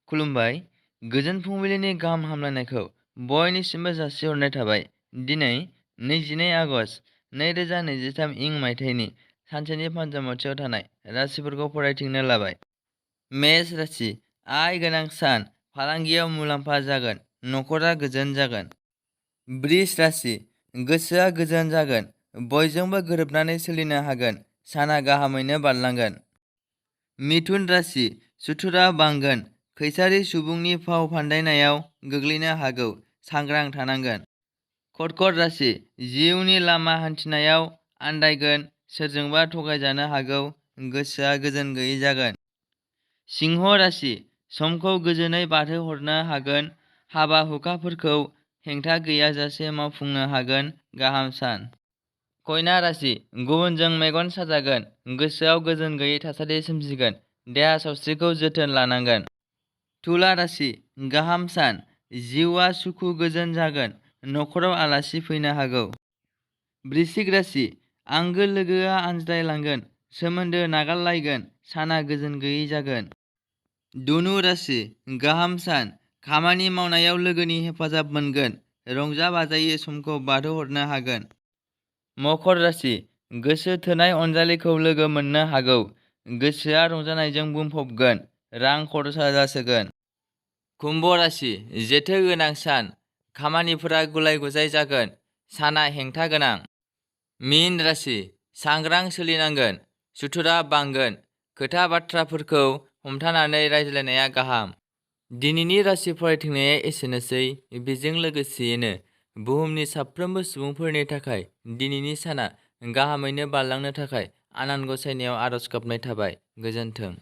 खुलुमबाय। गोजोन फुंबिलिनि गाहाम हामलायनायखौ बयनिसिमबो जासिहरनाय थाबाय। दिनै 22 आगस्ट 2023 इं मायथाइनि सानसेनि पान्जाबथियाव थानाय राशिफोरखौ फरायथिंनो लाबाय। मेष राशि, आय गोनां सान, फालांगियाव मुलाम्फा जागोन, नखरा गोजोन जागोन। बृष राशि, गोसोआ गोजोन जागोन, बयजोंबो गोरोबनानै सोलिनो हागोन, साना गाहामैनो बारलांगोन। मिथुन राशि, सुथुरा बांगोन, खैसारि सुबुंनि फाव फान्दायनायाव गोग्लैनो हागौ, सांग्रां थानांगोन। कर्कट राशि, जिउनि लामा हान्थिनायाव आन्दायगोन, सोरजोंबा थगायजानो हागौ, गोसोआ गोजोन गैयै जागोन। सिंह राशि, समखौ गोजोनै बारहोहरनो हागोन, हाबा हुखाफोरखौ हेंथा गैयाजासे मावफुंनो हागोन, गाहाम सान। कन्या राशि, गुबुनजों मेगन साजागोन, गोसोआव गोजोन गैयै थासारि सोमजिगोन, देहा सावस्रिखौ जोथोन लानांगोन। तुला राशि, गाहाम सान, जिउआ सुखु गोजोन जागोन, नखराव आलासि फैनो हागौ। वृश्चिक राशि, आंगो लोगोआ आनज्रायलांगोन, सोमोन्दो नागारलायगोन, साना गोजोन गैयै जागोन। धनु राशि, गाहाम सान, खामानि मावनायाव लोगोनि हेफाजाब मोनगोन, रंजा बाजायै समखौ बारहोहरनो हागोन। मकर राशि, गोसो थोनाय अनजालिखौ लोगो मोननो हागौ, गोसोआ रंजानायजों बुंफबगोन, रां खरसा जासोगोन। कुम्भ राशि, जेथो गोनां सान, खामानिफोरा गुलाय गुजाय जागोन, साना हेंथा गोनां। मीन राशि, सांग्रां सोलिनांगोन, सुथुरा बांगोन, खोथा बाथ्राफोरखौ हमथानानै रायज्लायनाया गाहाम। दिनैनि राशि फरायथिंनाया एसेनोसै। बेजों लोगोसेयैनो बुहुमनि साफ्रोमबो सुबुंफोरनि थाखाय दिनैनि साना गाहामैनो बारलांनो थाखाय आनान गसाइनियाव आरज गाबनाय थाबाय। गोजोन्थों।